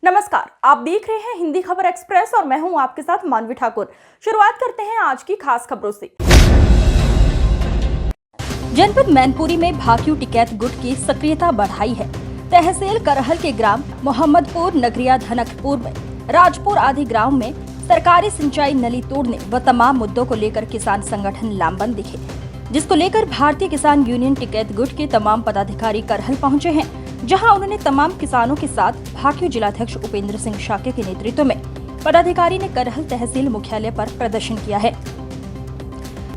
नमस्कार, आप देख रहे हैं हिंदी खबर एक्सप्रेस और मैं हूं आपके साथ मानवी ठाकुर। शुरुआत करते हैं आज की खास खबरों से। जनपद मैनपुरी में भाकियू टिकैत गुट की सक्रियता बढ़ाई है। तहसील करहल के ग्राम मोहम्मदपुर, नगरिया, धनकपुर में राजपुर आदि ग्राम में सरकारी सिंचाई नली तोड़ने व तमाम मुद्दों को लेकर किसान संगठन लामबंद दिखे, जिसको लेकर भारतीय किसान यूनियन टिकैत गुट के तमाम पदाधिकारी करहल पहुंचे हैं, जहां उन्होंने तमाम किसानों के साथ भाकियू जिलाध्यक्ष उपेंद्र सिंह शाक्य के नेतृत्व में पदाधिकारी ने करहल तहसील मुख्यालय पर प्रदर्शन किया है।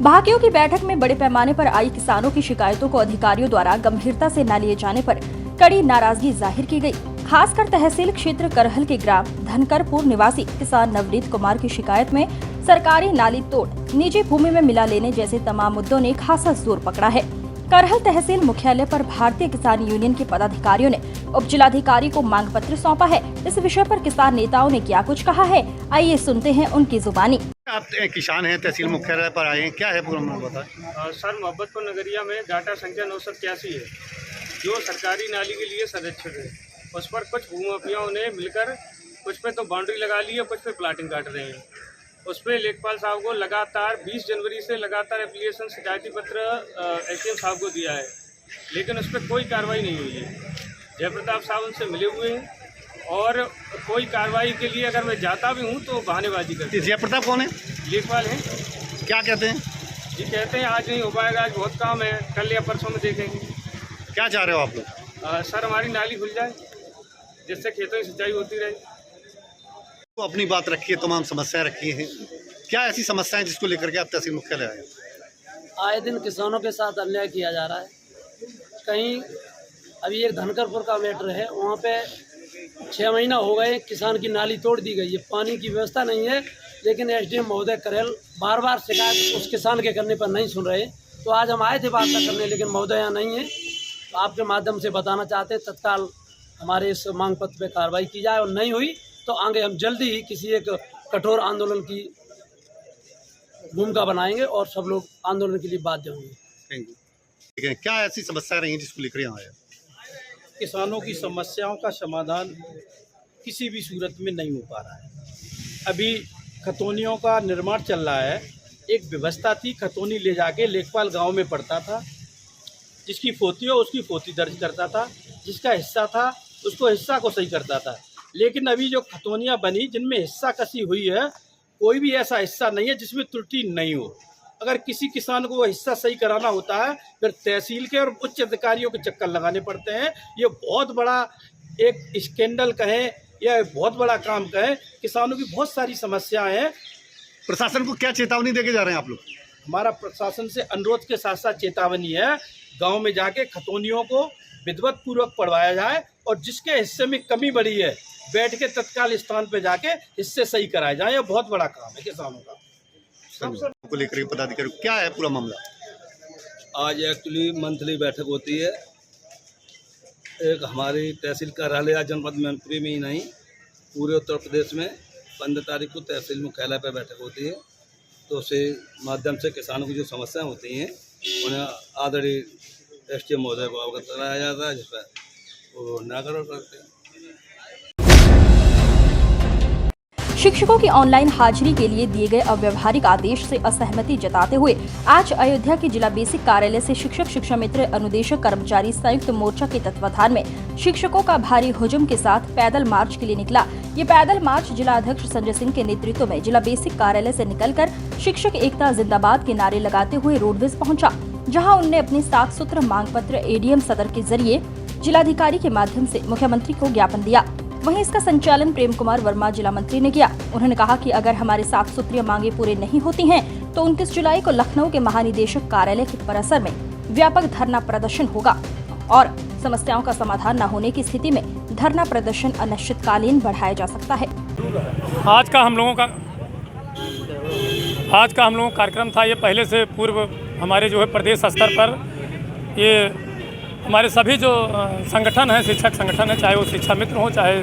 भाकियू की बैठक में बड़े पैमाने पर आई किसानों की शिकायतों को अधिकारियों द्वारा गंभीरता से न लिए जाने पर कड़ी नाराजगी जाहिर की गई। खासकर तहसील क्षेत्र करहल के ग्राम धनकरपुर निवासी किसान नवनीत कुमार की शिकायत में सरकारी नाली तोड़, निजी भूमि में मिला लेने जैसे तमाम मुद्दों ने खासा जोर पकड़ा है। करहल तहसील मुख्यालय पर भारतीय किसान यूनियन के पदाधिकारियों ने उप जिलाधिकारी को मांग पत्र सौंपा है। इस विषय पर किसान नेताओं ने क्या कुछ कहा है, आइए सुनते हैं उनकी जुबानी। आप किसान हैं, तहसील मुख्यालय पर आए हैं, क्या है पूरा मामला बताएं। सर, मोहम्मदपुर नगरिया में डाटा संख्या 981 है, जो सरकारी नाली के लिए संरक्षित है। उस पर कुछ भूमाफियाओं ने मिलकर कुछ पे तो बाउंड्री लगा ली है, कुछ पे प्लाटिंग काट रहे हैं। उस पर लेखपाल साहब को लगातार 20 जनवरी से लगातार एप्लीकेशन शिकायती पत्र एसडीएम साहब को दिया है, लेकिन उस पर कोई कार्रवाई नहीं हुई है। जयप्रताप साहब उनसे मिले हुए हैं और कोई कार्रवाई के लिए अगर मैं जाता भी हूँ तो बहानेबाजी करते हैं। जयप्रताप कौन है? लेखपाल हैं। क्या कहते हैं? जी कहते हैं आज नहीं हो पाएगा, आज बहुत काम है, कल या परसों में देखेंगे। क्या चाह रहे हो आप लोग? सर, हमारी नाली खुल जाए जिससे खेतों की सिंचाई होती रहे। तो अपनी बात रखी है, तमाम समस्याएं रखी हैं, क्या ऐसी समस्याएं जिसको लेकर के आप तहसील मुख्यालय आए? आए दिन किसानों के साथ अन्याय किया जा रहा है। कहीं अभी एक धनकरपुर का मैटर है, वहाँ पे 6 महीना हो गए, किसान की नाली तोड़ दी गई है, पानी की व्यवस्था नहीं है, लेकिन एसडीएम महोदय करहल बार बार शिकायत उस किसान के करने पर नहीं सुन रहे। तो आज हम आए थे वार्ता करने, लेकिन महोदय यहाँ नहीं है। तो आपके माध्यम से बताना चाहते हैं तत्काल हमारे इस मांग पत्र पर कार्रवाई की जाए, और नहीं हुई तो आगे हम जल्दी ही किसी एक कठोर आंदोलन की भूमिका बनाएंगे और सब लोग आंदोलन के लिए बाध्य होंगे। ठीक है, क्या ऐसी समस्याएं रही हैं जिसको लेकर यहाँ आए? किसानों की समस्याओं का समाधान किसी भी सूरत में नहीं हो पा रहा है। अभी खतौनियों का निर्माण चल रहा है। एक व्यवस्था थी, खतौनी ले जाके लेखपाल गांव में पड़ता था, जिसकी फोती हो उसकी फोती दर्ज करता था, जिसका हिस्सा था उसको हिस्सा को सही करता था। लेकिन अभी जो खतौनियाँ बनी जिनमें हिस्सा कसी हुई है, कोई भी ऐसा हिस्सा नहीं है जिसमें त्रुटि नहीं हो। अगर किसी किसान को वो हिस्सा सही कराना होता है, फिर तहसील के और उच्च अधिकारियों के चक्कर लगाने पड़ते हैं। ये बहुत बड़ा एक स्कैंडल कहें या बहुत बड़ा काम कहें, किसानों की बहुत सारी समस्याएं हैं। प्रशासन को क्या चेतावनी देके जा रहे हैं आप लोग? हमारा प्रशासन से अनुरोध के साथ साथ चेतावनी है, गाँव में जाके खतौनियों को विधिवत पूर्वक पढ़वाया जाए और जिसके हिस्से में कमी बढ़ी है बैठ के तत्काल स्थान पे जाके इससे सही कराया जाए। ये बहुत बड़ा काम है किसानों का। को लेकर पदाधिकारी क्या है पूरा मामला? आज एक्चुअली मंथली बैठक होती है, एक हमारी तहसील कार्यालय जनपद मैनपुरी में ही नहीं पूरे उत्तर प्रदेश में 15 तारीख को तहसील मुख्यालय पर बैठक होती है। तो उसके माध्यम से किसानों की जो समस्याएं होती हैं उन्हें आदरणीय एसडीएम महोदय को अवगत कराया जाता है, जिस पर वो निराकरण करते हैं। शिक्षकों की ऑनलाइन हाजिरी के लिए दिए गए अव्यवहारिक आदेश से असहमति जताते हुए आज अयोध्या के जिला बेसिक कार्यालय से शिक्षक, शिक्षा मित्र, अनुदेशक, कर्मचारी संयुक्त मोर्चा के तत्वाधान में शिक्षकों का भारी हुजूम के साथ पैदल मार्च के लिए निकला। ये पैदल मार्च जिला अध्यक्ष संजय सिंह के नेतृत्व में जिला बेसिक कार्यालय से निकलकर शिक्षक एकता जिंदाबाद के नारे लगाते हुए रोडवेज पहुंचा, जहां उन्होंने अपने 7 सूत्र मांग पत्र एडीएम सदर के जरिए जिलाधिकारी के माध्यम से मुख्यमंत्री को ज्ञापन दिया। वहीं इसका संचालन प्रेम कुमार वर्मा जिला मंत्री ने किया। उन्होंने कहा कि अगर हमारे 7 सूत्रीय मांगे पूरे नहीं होती हैं, तो 29 जुलाई को लखनऊ के महानिदेशक कार्यालय के परिसर में व्यापक धरना प्रदर्शन होगा और समस्याओं का समाधान न होने की स्थिति में धरना प्रदर्शन अनिश्चितकालीन बढ़ाया जा सकता है। आज का हम लोगों का कार्यक्रम था। ये पहले से पूर्व हमारे जो है प्रदेश स्तर पर ये हमारे सभी जो संगठन हैं, शिक्षक संगठन है, चाहे वो शिक्षा मित्र हों चाहे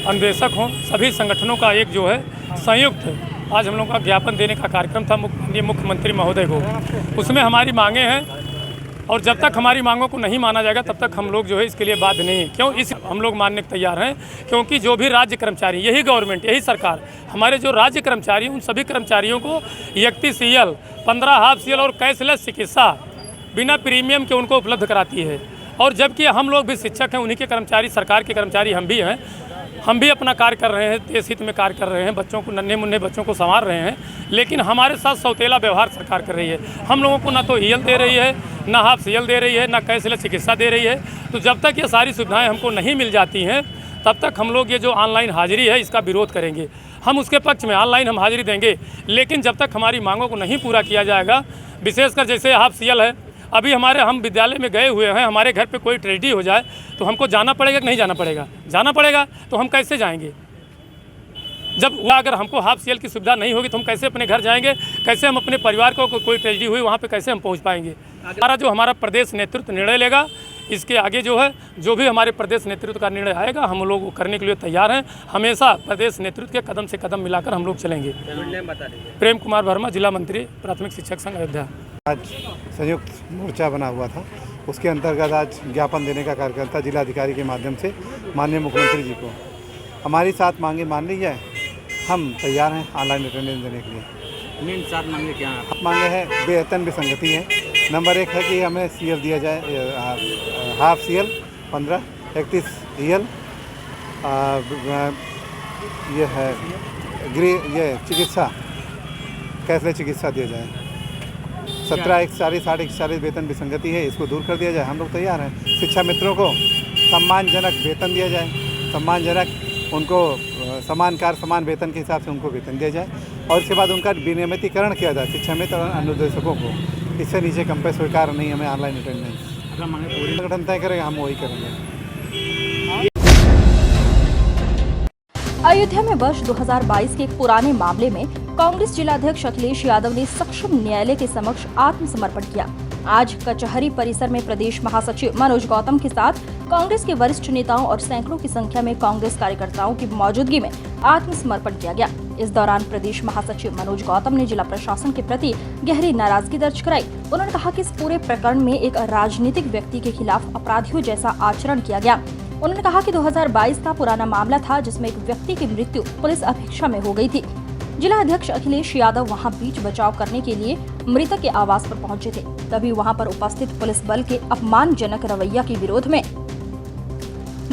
अन्वेषक हों, सभी संगठनों का एक जो है संयुक्त आज हम लोगों का ज्ञापन देने का कार्यक्रम था मुख्यमंत्री महोदय को। उसमें हमारी मांगे हैं और जब तक हमारी मांगों को नहीं माना जाएगा तब तक हम लोग जो है इसके लिए बाध्य नहीं है। क्यों इस हम लोग मानने को तैयार हैं, क्योंकि जो भी राज्य कर्मचारी, यही गवर्नमेंट, यही सरकार हमारे जो राज्य कर्मचारी उन सभी कर्मचारियों को 31 CL, 15 हाफ CL और कैशलेस चिकित्सा बिना प्रीमियम के उनको उपलब्ध कराती है। और जबकि हम लोग भी शिक्षक हैं, उन्हीं के कर्मचारी, सरकार के कर्मचारी हम भी हैं, हम भी अपना कार्य कर रहे हैं, देश हित में कार्य कर रहे हैं, बच्चों को, नन्हे मुन्ने बच्चों को संवार रहे हैं, लेकिन हमारे साथ सौतेला व्यवहार सरकार कर रही है। हम लोगों को ना तो EL दे रही है, ना हाफ CL दे रही है, ना कैशलेस चिकित्सा दे रही है। तो जब तक ये सारी सुविधाएं हमको नहीं मिल जाती हैं तब तक हम लोग ये जो ऑनलाइन हाजिरी है इसका विरोध करेंगे। हम उसके पक्ष में ऑनलाइन हम हाजिरी देंगे, लेकिन जब तक हमारी मांगों को नहीं पूरा किया जाएगा, विशेषकर जैसे हाफ CL है, अभी हम विद्यालय में गए हुए हैं, हमारे घर पे कोई ट्रेजेडी हो जाए तो हमको जाना पड़ेगा कि नहीं जाना पड़ेगा? जाना पड़ेगा। तो हम कैसे जाएंगे? जब अगर हमको हाफ CL की सुविधा नहीं होगी तो हम कैसे अपने घर जाएंगे? कैसे हम अपने परिवार को कोई ट्रेजेडी हुई वहाँ पे कैसे हम पहुँच पाएंगे? हमारा प्रदेश नेतृत्व निर्णय लेगा, इसके आगे जो है जो भी हमारे प्रदेश नेतृत्व का निर्णय आएगा हम लोग वो करने के लिए तैयार हैं। हमेशा प्रदेश नेतृत्व के कदम से कदम मिलाकर हम लोग चलेंगे। प्रेम कुमार वर्मा, जिला मंत्री, प्राथमिक शिक्षक संघ, अयोध्या। आज संयुक्त मोर्चा बना हुआ था, उसके अंतर्गत आज ज्ञापन देने का कार्यक्रम था जिलाधिकारी के माध्यम से माननीय मुख्यमंत्री जी को। हमारी 7 मांगे मान ली जाए, हम तैयार हैं ऑनलाइन अटेंडेंस देने के लिए। मेन 7 मांगे क्या हैं? मांगे हैं, वेतन विसंगति है। नंबर 1 है कि हमें CL दिया जाए, हाफ CL 15, 31 EL, ये है ये चिकित्सा, कैशलेस चिकित्सा दिया जाए। 17, 41, 60, 41 वेतन विसंगति है, इसको दूर कर दिया जाए। हम लोग तैयार हैं। शिक्षा मित्रों को सम्मानजनक वेतन दिया जाए, सम्मानजनक उनको समान कार्य समान वेतन के हिसाब से उनको वेतन दिया जाए, और इसके बाद उनका विनियमितीकरण किया जाए शिक्षा मित्र और अनुदेशकों को। इससे नीचे कम पे स्वीकार नहीं हमें ऑनलाइन अटेंडेंस। संगठन तय करेगा, हम वही करेंगे। अयोध्या में वर्ष 2022 के एक पुराने मामले में कांग्रेस जिलाध्यक्ष अखिलेश यादव ने सक्षम न्यायालय के समक्ष आत्मसमर्पण किया। आज कचहरी परिसर में प्रदेश महासचिव मनोज गौतम के साथ कांग्रेस के वरिष्ठ नेताओं और सैकड़ों की संख्या में कांग्रेस कार्यकर्ताओं की मौजूदगी में आत्मसमर्पण किया गया। इस दौरान प्रदेश महासचिव मनोज गौतम ने जिला प्रशासन के प्रति गहरी नाराजगी दर्ज कराई। उन्होंने कहा कि इस पूरे प्रकरण में एक राजनीतिक व्यक्ति के खिलाफ अपराधियों जैसा आचरण किया गया। उन्होंने कहा कि 2022 का पुराना मामला था जिसमें एक व्यक्ति की मृत्यु पुलिस अधीक्षा में हो गई थी। जिला अध्यक्ष अखिलेश यादव वहां बीच बचाव करने के लिए मृतक के आवास पर पहुंचे थे। तभी वहां पर उपस्थित पुलिस बल के अपमानजनक रवैया के विरोध में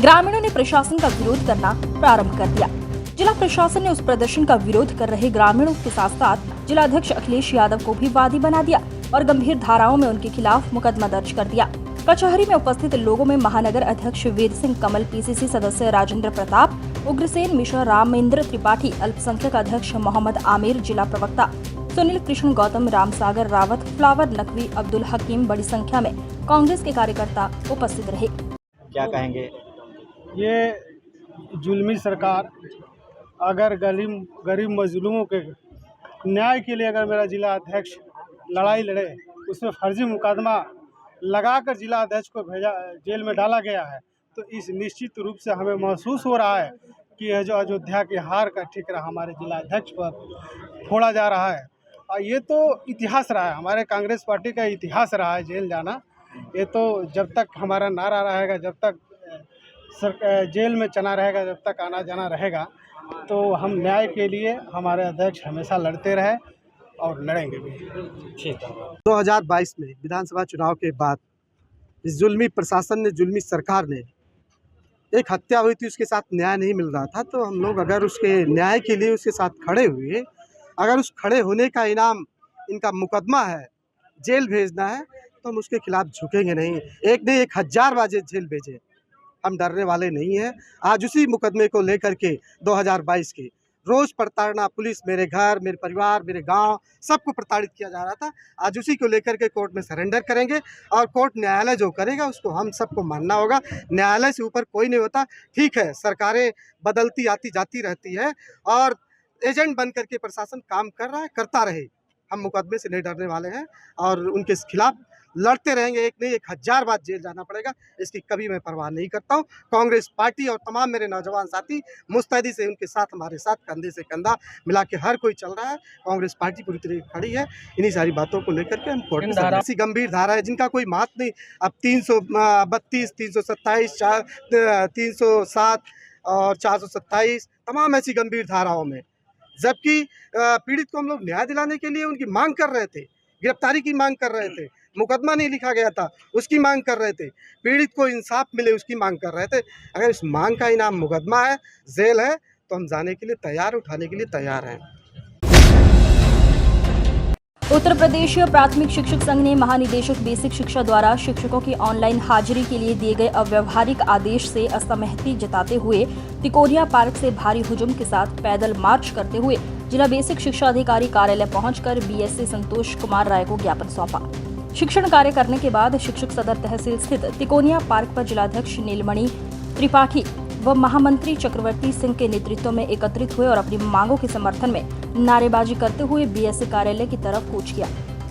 ग्रामीणों ने प्रशासन का विरोध करना प्रारंभ कर दिया। जिला प्रशासन ने उस प्रदर्शन का विरोध कर रहे ग्रामीणों के साथ साथ जिला अध्यक्ष अखिलेश यादव को भी वादी बना दिया और गंभीर धाराओं में उनके खिलाफ मुकदमा दर्ज कर दिया। कचहरी में उपस्थित लोगों में महानगर अध्यक्ष वेद सिंह कमल, PCC सदस्य राजेंद्र प्रताप, उग्रसेन मिश्रा, रामेंद्र त्रिपाठी, अल्पसंख्यक अध्यक्ष मोहम्मद आमिर, जिला प्रवक्ता सुनील कृष्ण गौतम, रामसागर रावत, फ्लावर नकवी, अब्दुल हकीम, बड़ी संख्या में कांग्रेस के कार्यकर्ता उपस्थित रहे। क्या कहेंगे? ये जुल्मी सरकार अगर गरीब मजलूमों के न्याय के लिए अगर मेरा जिला अध्यक्ष लड़ाई लड़े, उसमें फर्जी मुकदमा लगाकर जिला अध्यक्ष को भेजा, जेल में डाला गया है, तो इस निश्चित रूप से हमें महसूस हो रहा है कि यह जो अयोध्या की हार का ठिकरा हमारे जिला अध्यक्ष पर फोड़ा जा रहा है। और ये तो इतिहास रहा है, हमारे कांग्रेस पार्टी का इतिहास रहा है जेल जाना। ये तो जब तक हमारा नारा रहेगा, जब तक जेल में चना रहेगा, जब तक आना जाना रहेगा, तो हम न्याय के लिए हमारे अध्यक्ष हमेशा लड़ते रहे और लड़ेंगे भी। 2022 में विधानसभा चुनाव के बाद इस जुल्मी प्रशासन ने, जुल्मी सरकार ने, एक हत्या हुई थी, उसके साथ न्याय नहीं मिल रहा था, तो हम लोग अगर उसके न्याय के लिए उसके साथ खड़े हुए, अगर उस खड़े होने का इनाम इनका मुकदमा है, जेल भेजना है, तो हम उसके खिलाफ झुकेंगे नहीं। एक नहीं 1000 बार जेल भेजे, हम डरने वाले नहीं हैं। आज उसी मुकदमे को लेकर के 2022 के रोज़ प्रताड़ना, पुलिस मेरे घर, मेरे परिवार, मेरे गांव, सबको प्रताड़ित किया जा रहा था। आज उसी को लेकर के कोर्ट में सरेंडर करेंगे और कोर्ट न्यायालय जो करेगा उसको हम सबको मानना होगा। न्यायालय से ऊपर कोई नहीं होता। ठीक है, सरकारें बदलती आती जाती रहती है और एजेंट बन करके प्रशासन काम कर रहा है, करता रहे। हम मुकदमे से नहीं डरने वाले हैं और उनके खिलाफ लड़ते रहेंगे, एक नहीं 1000 बार जेल जाना पड़ेगा, इसकी कभी मैं परवाह नहीं करता हूँ। कांग्रेस पार्टी और तमाम मेरे नौजवान साथी मुस्तैदी से उनके साथ, हमारे साथ कंधे से कंधा मिला के हर कोई चल रहा है। कांग्रेस पार्टी पूरी तरीके खड़ी है। इन्हीं सारी बातों को लेकर के हम कोर्ट में ऐसी गंभीर धारा है जिनका कोई महत्व नहीं। अब 332, 327, 307 और 427 तमाम ऐसी गंभीर धाराओं में, जबकि पीड़ित को हम लोग न्याय दिलाने के लिए उनकी मांग कर रहे थे, गिरफ्तारी की मांग कर रहे थे, मुकदमा नहीं लिखा गया था उसकी मांग कर रहे थे, पीड़ित को इंसाफ मिले उसकी मांग कर रहे थे। अगर इस मांग का इनाम मुकदमा है, जेल है, तो हम जाने के लिए तैयार, उठाने के लिए तैयार हैं। उत्तर प्रदेश प्राथमिक शिक्षक संघ ने महानिदेशक बेसिक शिक्षा द्वारा शिक्षकों की ऑनलाइन हाजिरी के लिए दिए गए अव्यवहारिक आदेश से असहमति जताते हुए तिकोनिया पार्क से भारी हुजूम के साथ पैदल मार्च करते हुए जिला बेसिक शिक्षा अधिकारी कार्यालय पहुंचकर बीएससी संतोष कुमार राय को ज्ञापन सौंपा। शिक्षण कार्य करने के बाद शिक्षक सदर तहसील स्थित तिकोनिया पार्क पर जिलाध्यक्ष नीलमणि त्रिपाठी व महामंत्री चक्रवर्ती सिंह के नेतृत्व में एकत्रित हुए और अपनी मांगों के समर्थन में नारेबाजी करते हुए बीएससी कार्यालय की तरफ कूच किया।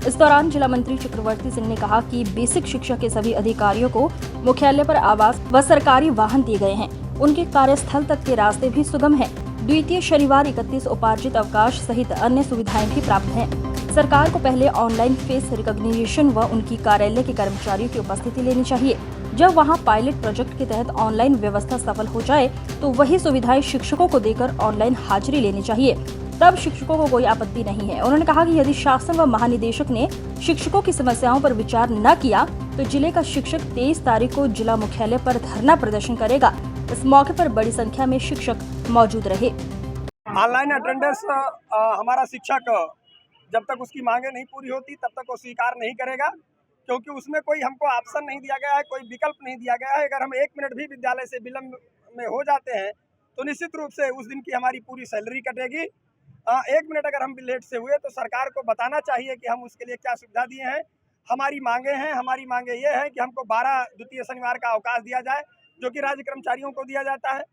इस दौरान जिला मंत्री चक्रवर्ती सिंह ने कहा कि बेसिक शिक्षा के सभी अधिकारियों को मुख्यालय पर आवास व सरकारी वाहन दिए गए हैं, उनके कार्यस्थल तक के रास्ते भी सुगम हैं। द्वितीय शनिवार 31 उपार्जित अवकाश सहित अन्य सुविधाएं भी प्राप्त हैं। सरकार को पहले ऑनलाइन फेस रिकॉग्निशन व उनकी कार्यालय के कर्मचारियों की उपस्थिति लेनी चाहिए। जब वहां पायलट प्रोजेक्ट के तहत ऑनलाइन व्यवस्था सफल हो जाए तो वही सुविधाएं शिक्षकों को देकर ऑनलाइन हाजिरी लेनी चाहिए, तब शिक्षकों को कोई आपत्ति नहीं है। उन्होंने कहा कि यदि शासन व महानिदेशक ने शिक्षकों की समस्याओं पर विचार न किया तो जिले का शिक्षक 23 तारीख को जिला मुख्यालय पर धरना प्रदर्शन करेगा। इस मौके पर बड़ी संख्या में शिक्षक मौजूद रहे। ऑनलाइन अटेंडेंस हमारा शिक्षक जब तक उसकी मांगे नहीं पूरी होती तब तक वो स्वीकार नहीं करेगा, क्योंकि उसमें कोई हमको ऑप्शन नहीं दिया गया है, कोई विकल्प नहीं दिया गया है। अगर हम 1 मिनट भी विद्यालय से विलम्ब में हो जाते हैं तो निश्चित रूप से उस दिन की हमारी पूरी सैलरी कटेगी। 1 मिनट अगर हम लेट से हुए तो सरकार को बताना चाहिए कि हम उसके लिए क्या सुविधा दिए हैं। हमारी मांगे हैं, हमारी मांगे ये है कि हमको 12 द्वितीय शनिवार का अवकाश दिया जाए जो कि राज्य कर्मचारियों को दिया जाता है।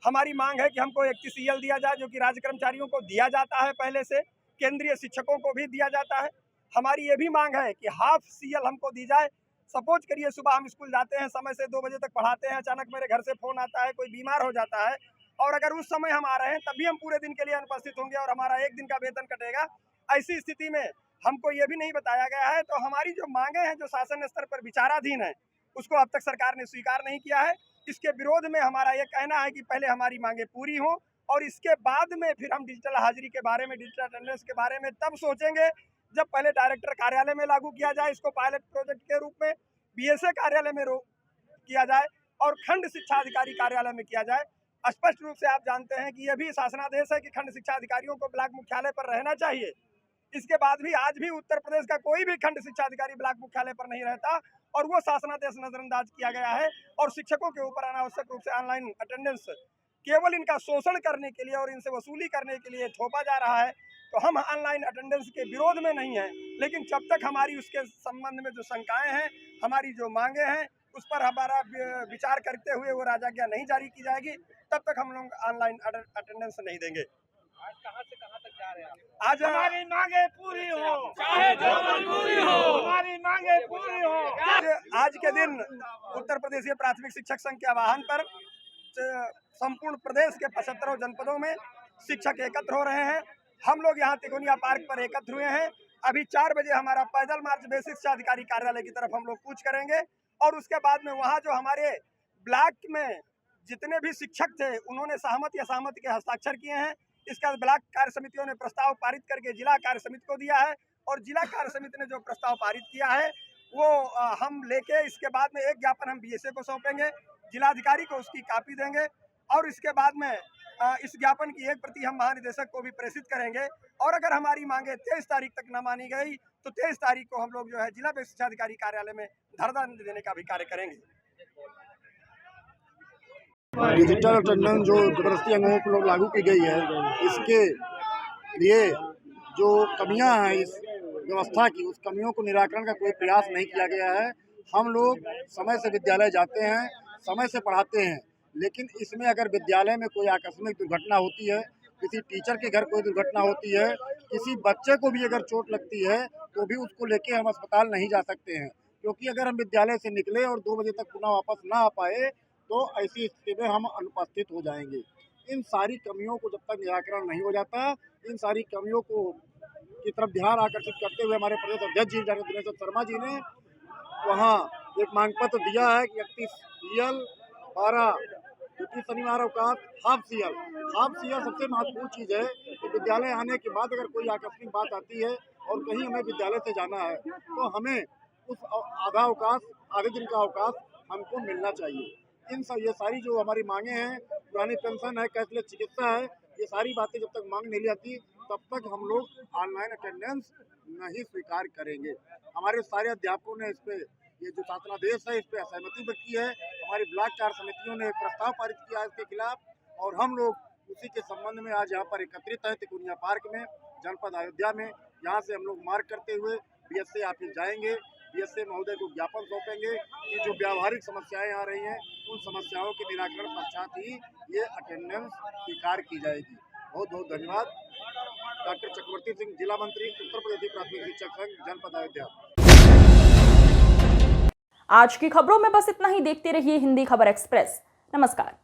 हमारी मांग है कि हमको 31 CL दिया जाए जो कि राज्य कर्मचारियों को दिया जाता है, पहले से केंद्रीय शिक्षकों को भी दिया जाता है। हमारी ये भी मांग है कि हाफ CL हमको दी जाए। सपोज करिए सुबह हम स्कूल जाते हैं, समय से 2 बजे तक पढ़ाते हैं, अचानक मेरे घर से फ़ोन आता है, कोई बीमार हो जाता है और अगर उस समय हम आ रहे हैं तब भी हम पूरे दिन के लिए अनुपस्थित होंगे और हमारा 1 दिन का वेतन कटेगा। ऐसी स्थिति में हमको ये भी नहीं बताया गया है। तो हमारी जो मांगे हैं जो शासन स्तर पर विचाराधीन है उसको अब तक सरकार ने स्वीकार नहीं किया है। इसके विरोध में हमारा ये कहना है कि पहले हमारी मांगे पूरी हों और इसके बाद में फिर हम डिजिटल हाजिरी के बारे में, डिजिटल अटेंडेंस के बारे में तब सोचेंगे जब पहले डायरेक्टर कार्यालय में लागू किया जाए, इसको पायलट प्रोजेक्ट के रूप में बीएसए कार्यालय में किया जाए और खंड शिक्षा अधिकारी कार्यालय में किया जाए। स्पष्ट रूप से आप जानते हैं कि यह भी शासनादेश है कि खंड शिक्षा अधिकारियों को ब्लॉक मुख्यालय पर रहना चाहिए। इसके बाद भी आज भी उत्तर प्रदेश का कोई भी खंड शिक्षा अधिकारी ब्लॉक मुख्यालय पर नहीं रहता और वो शासनादेश नजरअंदाज किया गया है और शिक्षकों के ऊपर अनावश्यक रूप से ऑनलाइन अटेंडेंस केवल इनका शोषण करने के लिए और इनसे वसूली करने के लिए थोपा जा रहा है। तो हम ऑनलाइन अटेंडेंस के विरोध में नहीं हैं, लेकिन जब तक हमारी उसके संबंध में जो शंकाएं हैं, हमारी जो मांगे हैं, उस पर हमारा विचार करते हुए वो राजाज्ञा नहीं जारी की जाएगी, तब तक हम लोग ऑनलाइन अटेंडेंस नहीं देंगे। आज कहां से कहां तक जा रहे हैं? आज हमारी मांगे पूरी हो, चाहे जो मजबूरी हो, हमारी मांगे पूरी हो। आज के दिन उत्तर प्रदेशीय प्राथमिक शिक्षक संघ के आह्वान पर संपूर्ण प्रदेश के 75 जनपदों में शिक्षक एकत्र हो रहे हैं। हम लोग यहाँ तिकोनिया पार्क पर एकत्र हुए हैं। अभी 4 बजे हमारा पैदल मार्च बेसिक शिक्षा अधिकारी कार्यालय की तरफ हम लोग कूच करेंगे और उसके बाद में वहाँ जो हमारे ब्लॉक में जितने भी शिक्षक थे उन्होंने सहमति असहमति के हस्ताक्षर किए हैं। इसका ब्लॉक कार्य समितियों ने प्रस्ताव पारित करके जिला कार्य समिति को दिया है और जिला कार्य समिति ने जो प्रस्ताव पारित किया है वो हम लेके इसके बाद में एक ज्ञापन हम बीएसए को सौंपेंगे, जिलाधिकारी को उसकी कॉपी देंगे और इसके बाद में इस ज्ञापन की एक प्रति हम महानिदेशक को भी प्रेषित करेंगे। और अगर हमारी मांगे 23 तारीख तक न मानी गई तो 23 तारीख को हम लोग जो है जिला बेसिक शिक्षा अधिकारी कार्यालय में धरना देने का भी कार्य करेंगे। डिजिटल अटेंडेंस जो जबरदस्ती अंगों पर लोग लागू की गई है, इसके लिए जो कमियां हैं इस व्यवस्था की, उस कमियों को निराकरण का कोई प्रयास नहीं किया गया है। हम लोग समय से विद्यालय जाते हैं, समय से पढ़ाते हैं, लेकिन इसमें अगर विद्यालय में कोई आकस्मिक दुर्घटना होती है, किसी टीचर के घर कोई दुर्घटना होती है, किसी बच्चे को भी अगर चोट लगती है तो भी उसको लेके हम अस्पताल नहीं जा सकते हैं, क्योंकि अगर हम विद्यालय से निकले और 2 बजे तक पुनः वापस ना आ पाए तो ऐसी स्थिति में हम अनुपस्थित हो जाएंगे। इन सारी कमियों को जब तक निराकरण नहीं हो जाता, इन सारी कमियों को की तरफ ध्यान आकर्षित करते हुए हमारे प्रदेश अध्यक्ष जी डॉक्टर दिनेश शर्मा जी ने वहाँ एक मांग पत्र दिया है कि 31 CL 12 द्वितीय शनिवार अवकाश हाफ CL सबसे महत्वपूर्ण चीज़ है कि विद्यालय आने के बाद अगर कोई आकस्मिक बात आती है और कहीं हमें विद्यालय से जाना है तो हमें उस आधे दिन का अवकाश हमको मिलना चाहिए। ये सारी जो हमारी मांगे हैं, पुरानी पेंशन है, कैशलेस चिकित्सा है, ये सारी बातें जब तक मांग नहीं जाती तब तक हम लोग ऑनलाइन अटेंडेंस नहीं स्वीकार करेंगे। हमारे सारे अध्यापकों ने इस पे ये जो शासनादेश है इस पे असहमति व्यक्त की है। हमारी ब्लॉक कार्य समितियों ने एक प्रस्ताव पारित किया है इसके खिलाफ और हम लोग उसी के संबंध में आज यहाँ पर एकत्रित हैं तिकोनिया पार्क में, जनपद अयोध्या में। यहाँ से हम लोग मार्ग करते हुए BSA ऑफिस जाएंगे, BSA महोदय को ज्ञापन सौंपेंगे कि जो व्यावहारिक समस्याएं आ रही हैं उन समस्याओं के निराकरण पश्चात ही ये अटेंडेंस स्वीकार की जाएगी। बहुत बहुत धन्यवाद। डॉक्टर चक्रवर्ती सिंह, जिला मंत्री, उत्तर प्रदेश प्राथमिक शिक्षक संघ, जनपद अयोध्या। आज की खबरों में बस इतना ही। देखते रहिए हिंदी खबर एक्सप्रेस। नमस्कार।